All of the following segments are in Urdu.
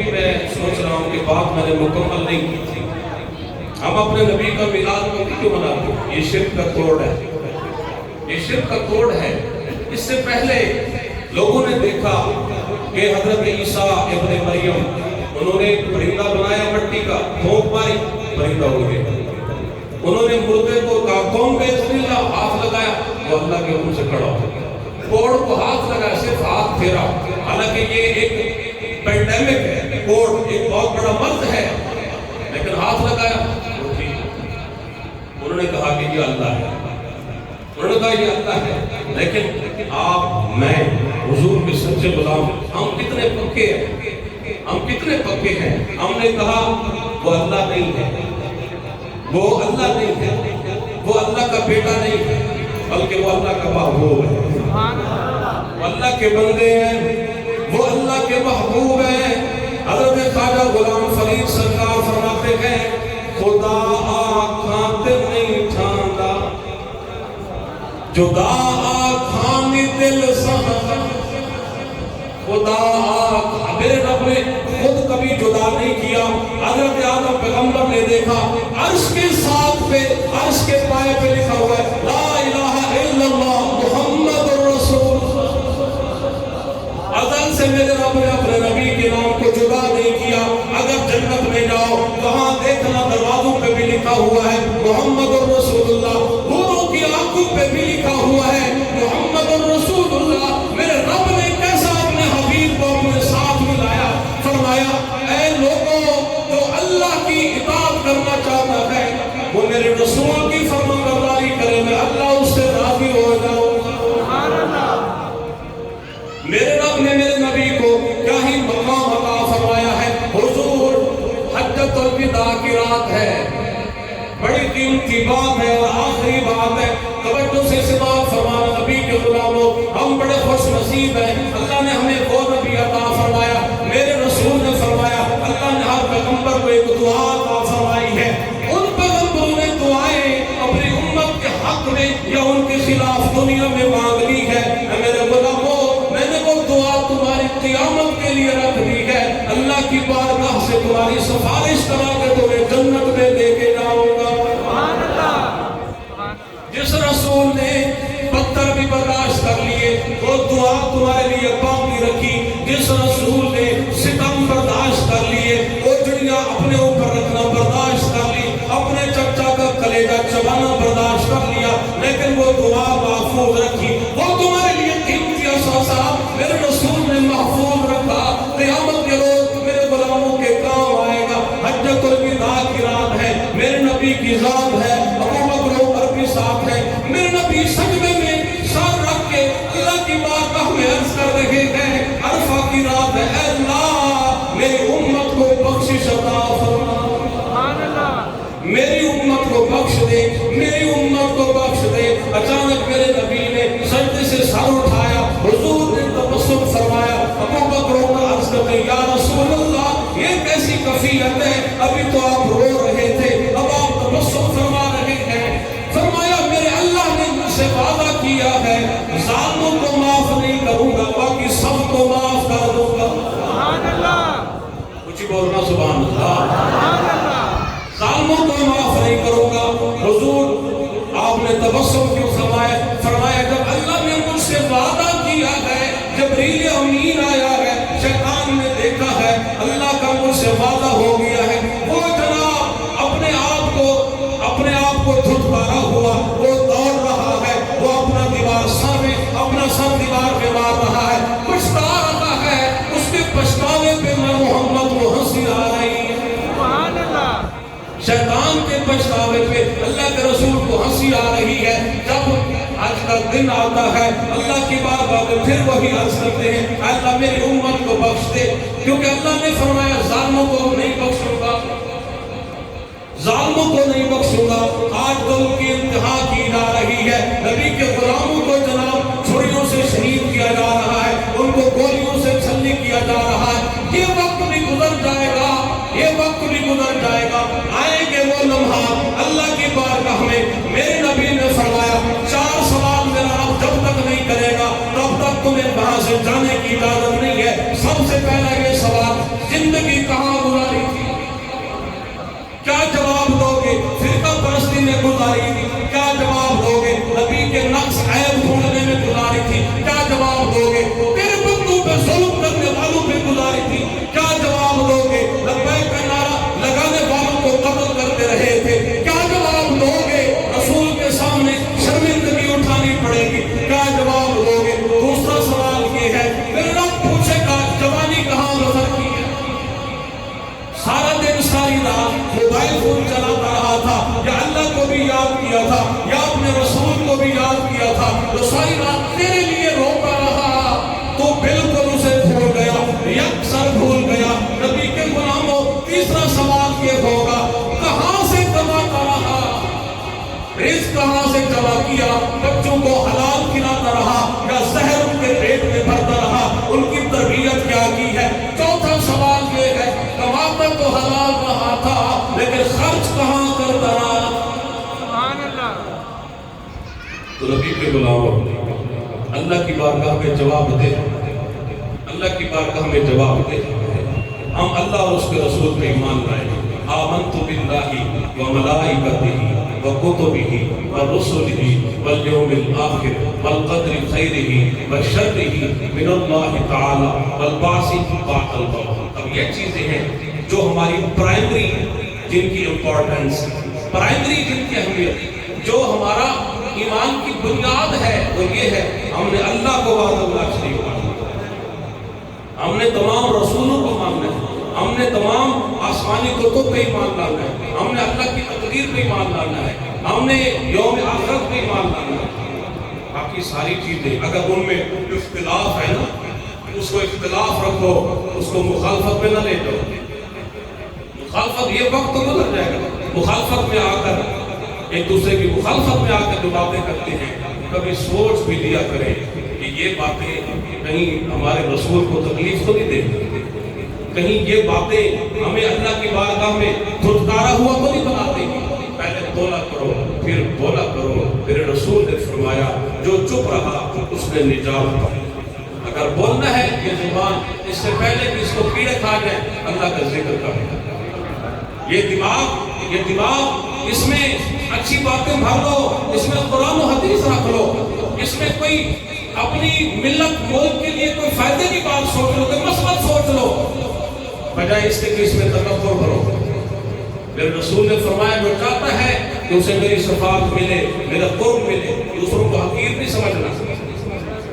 بھی میں سوچ رہا ہوں کہ بات میں نے مکمل نہیں کی تھی. ہم اپنے نبی کا میلاد مبی کیوں مناتے ہیں؟ یہ شرک کا توڑ ہے، یہ شرک کا توڑ ہے. اس سے پہلے لوگوں نے دیکھا کہ حضرت عیسیٰ ابن مریم انہوں نے پرندہ بنایا مٹی کا، پھونک ماری پرندہ ہو گیا. انہوں نے مردے کو کہا قوم بسم اللہ، ہاتھ لگایا وہ اللہ کے حکم سے کھڑا ہو گیا. کوڑ کو ہاتھ لگایا، صرف ہاتھ پھیرا. حالانکہ یہ ایک پینڈیمک ہے، کوڑ ایک بہت بڑا مرض ہے، لیکن ہاتھ لگایا. انہوں نے کہا کہ یہ اللہ ہے، انہوں نے کہا یہ اللہ ہے. لیکن آپ میں حضور کے سچے غلام، ہم کتنے پکے ہیں، ہم کتنے پکے ہیں. ہم نے کہا وہ اللہ نہیں ہے، وہ اللہ نہیں ہے، وہ اللہ کا بیٹا نہیں ہے، بلکہ وہ اللہ کا محبوب ہے. وہ اللہ کے بندے ہیں، وہ اللہ کے محبوب ہیں. حضرت خواجہ غلام فرید سرکار فرماتے ہیں خدا آنکھاں تے نہیں ٹھاندا، جدا آنکھاں نی دل سہندا. خدا آنکھاں، میرے رب نے خود کبھی جدا نہیں کیا. حضرت آدم پیغمبر نے دیکھا عرش کے ساتھ پہ، عرش کے پائے پہ لکھا ہوا ہے لا الہ الا اللہ محمد الرسول. ازل سے میرے رب نے اپنے نبی کے نام کو جدا نہیں کیا. اگر جنت میں جاؤ وہاں دیکھنا دروازوں پہ بھی لکھا ہوا ہے محمد الرسول اللہ، حوروں کی آنکھوں پہ بھی لکھا ہوا ہے محمد الرسول اللہ. میرے رب نے کیسا اپنے حبیب کو اپنے ساتھ ملایا. فرمایا اے لوگوں جو اللہ کی اطاعت کرنا چاہتا ہے وہ میرے رسول کی فرمانبرداری کرے، میں اللہ اس سے راضی ہو جاؤں. میرے رب نے میرے نبی کو کیا ہی مقام عطا فرمایا ہے. حضور حجۃ الوداع کی رات ہے، بڑی قیمتی بات ہے اور آخری بات ہے. توجہ سے سماعت فرمانا نبی کے غلاموں، ہم بڑے خوش نصیب ہیں. اللہ نے ہمیں وہ نبی عطا فرمایا. میرے رسول نے فرمایا اللہ نے ہر پیغمبر کو ایک دعا عطا فرمائی ہے. ان پیغمبروں نے دعائیں اپنی امت کے حق میں یا ان کے خلاف دنیا میں مانگ لی ہے. میرے غلاموں، میں نے وہ دعا تمہاری قیامت کے لیے رکھ دی ہے. اللہ کی بارگاہ سے تمہاری سفارش کرا کے تمہیں جنت میں لے کے جاؤں گا. جس رسول نے پتھر بھی برداشت کر لیے وہ دعا تمہارے لیے باقی رکھی. جس رسول نے ستم برداشت کر لیے، اوجڑیاں اپنے اوپر رکھنا برداشت کر لی، اپنے چچا کا کلیجہ چبانا برداشت کر لیا، لیکن وہ دعا محفوظ رکھی. وہ تمہارے لیے قیمتی اثاثہ میرے رسول نے محفوظ رکھا. قیامت کے روز میرے غلاموں کے کام آئے گا. حجۃ الوداع کی رات ہے، میرے نبی کی ذات ہے، ابو بکر عمر بھی ساتھ ہے. میرے نبی سجدے میں سر رکھ کے اللہ کی بارگاہ میں عرض کر رہے ہیں عرفہ کی رات ہے، اے اللہ میری امت کو بخشش عطا فرما، میری امت کو بخش دے، میری امت کو بخش دے. اچانک میرے نبی نے سجدے سے سر اٹھایا، حضور نے تبسم فرمایا. ابو بکر عمر عرض کرتے ہیں یا رسول اللہ یہ کیسی کفیت ہے، ابھی تو آپ رو رہے تھے اب آپ تبسم فرما رہے ہیں. فرمایا میرے اللہ نے مجھ سے وعدہ کیا ہے ظالموں کو معاف نہیں کروں گا، باقی سب کو معاف کر دوں گا. کچھ بولنا سبحان اللہ. ظالموں کو معاف نہیں کروں گا. حضور آپ نے تبسم کیوں فرمایا؟ فرمایا جب اللہ نے مجھ سے وعدہ کیا ہے، جبریل امین آیا ہے، شیطان نے دیکھا ہے اللہ کا مجھ سے وعدہ ہو گیا ہے، وہ جناب اپنے آپ کو دھتکارا ہوا، وہ دوڑ رہا ہے، وہ اپنا سر دیوار پہ مار رہا ہے، پچھتا رہا ہے. اس کے پچھتاوے پہ میں محمد کو ہنسی آ رہی ہے. شیطان کے پچھتاوے پہ اللہ کے رسول کو ہنسی آ رہی ہے. جب آج کا دن آتا ہے اللہ کی بارگاہ میں پھر وہی عرض کرتے ہیں اللہ میری امت کو بخش دے، کیونکہ اللہ نے فرمایا ظالموں کو نہیں بخشوں گا، ظالموں کو نہیں بخشوں گا. آج تو ان کی انتہا کی جا رہی ہے. نبی کے غلاموں کو جناب چھریوں سے شہید کیا جا رہا ہے، ان کو گولیوں سے چھلنی کیا جا رہا ہے. یہ وقت بھی گزر جائے گا، یہ وقت بھی گزر جائے گا. آئیں گے وہ لمحات اللہ کی بارگاہ میں. میرے نبی نے فرمایا 4 سوال میرا رب جب تک نہیں کرے گا تب تک تمہیں وہاں سے جانے کی اجازت نہیں ہے. سب سے پہلا یہ سوال زندگی موبائل فون چلاتا رہا تھا یا اللہ کو بھی یاد کیا تھا یا اپنے رسول کو بھی یاد کیا تھا، جو ساری رات تیرے لیے روتا رہا تو بالکل اسے بھول گیا، یکسر بھول گیا۔ نبی کے غلاموں، تیسرا سوال یہ ہوگا، کہاں سے کماتا رہا؟ رزق کہاں سے جمع کیا؟ بچوں کو حلال کھلاتا رہا یا زہر ان کے پیٹ میں بھرتا رہا؟ ان کی تربیت کیا کی ہے؟ چوتھا سوال یہ ہے، کماتا تو حلال رہا تھا لیکن خرچ کہاں کرتا رہا؟ سبحان اللہ۔ تو نبی کے غلاموں، اللہ کی بارگاہ میں جواب دے، اللہ کی بارگاہ میں جواب دے، ہم اللہ اور اس کے رسول پہ ایمان لائے، آمنت باللہ وملائکتہ وکتبہ ورسلہ والیوم الآخر والقدر خیرہ وشرہ من اللہ تعالی والبعث بعد الموت۔ اب یہ چیزیں ہیں جو ہماری پرائمری، جن کی امپورٹنس، پرائمری جن کی اہمیت، جو ہمارا ایمان کی بنیاد ہے، وہ یہ ہے ہم نے اللہ کو وحدہ لا شریک مانا، ہم نے تمام رسولوں کو ماننا ہے، ہم نے تمام آسمانی کتب پہ ایمان لانا ہے، ہم نے اللہ کی تقدیر پہ ایمان لانا ہے، ہم نے یوم آخرت پہ ایمان لانا ہے۔ باقی ساری چیزیں اگر ان میں اختلاف ہے نا، اس کو اختلاف رکھو، اس کو مخالفت میں نہ لے جاؤ۔ مخالفت یہ وقت تو گزر جائے گا، مخالفت میں آ کر ایک دوسرے کی مخالفت میں آ کر جو باتیں کرتے ہیں، کبھی سوچ بھی لیا کریں کہ یہ باتیں کہیں ہمارے رسول کو تکلیف تو نہیں دے، کہیں یہ باتیں ہمیں اللہ کی بارگاہ میں دھتکارا ہوا تو نہیں بناتے۔ پہلے بولا کرو، پھر بولا کرو۔ میرے رسول نے فرمایا جو چپ رہا اس نے نجات پائی۔ اگر بولنا ہے یہ زبان اس سے پہلے کہ اس کو کیڑے کھا جائیں، اللہ کا ذکر کرے، یہ دماغ اس میں اچھی باتیں بھر لو، اس میں قرآن و حدیث رکھ لو، اس میں کوئی اپنی ملت ملک کے لیے کوئی فائدے کی بات سوچ لو، کوئی مثبت سوچ لو، بجائے اس کے کہ اس میں تکبر کرو۔ میرے رسول نے فرمایا جو چاہتا ہے کہ اسے میری شفاعت ملے، میرا قرب ملے، دوسروں کو حقیر نہیں سمجھنا،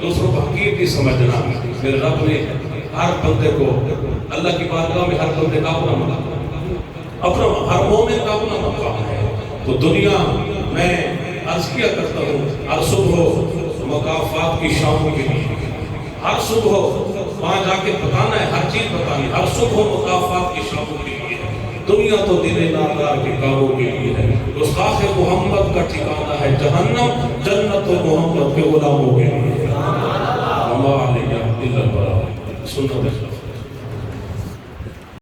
دوسروں کو حقیر نہیں سمجھنا۔ میرے رب نے ہر بندے کو اللہ کی بارگاہ میں ہر بندے کا اپنا مقام، اپنا ہر مومن کا اپنا مقام ہے۔ تو دنیا میں عرض کیا کرتا ہوں، ہر صبح مکافات کی شاموں کے لیے، ہر صبح وہاں جا کے بتانا ہے، ہر چیز بتانی، ہر صبح مکافات کی شاموں کے لیے ہے۔ دنیا تو دل نادار کے کاموں کے لیے ہے۔ گستاخ محمد کا ٹھکانہ ہے جہنم، جنت و محمد کے غلاموں کے لیے۔ وما علیہ الا البلاغ۔ سنو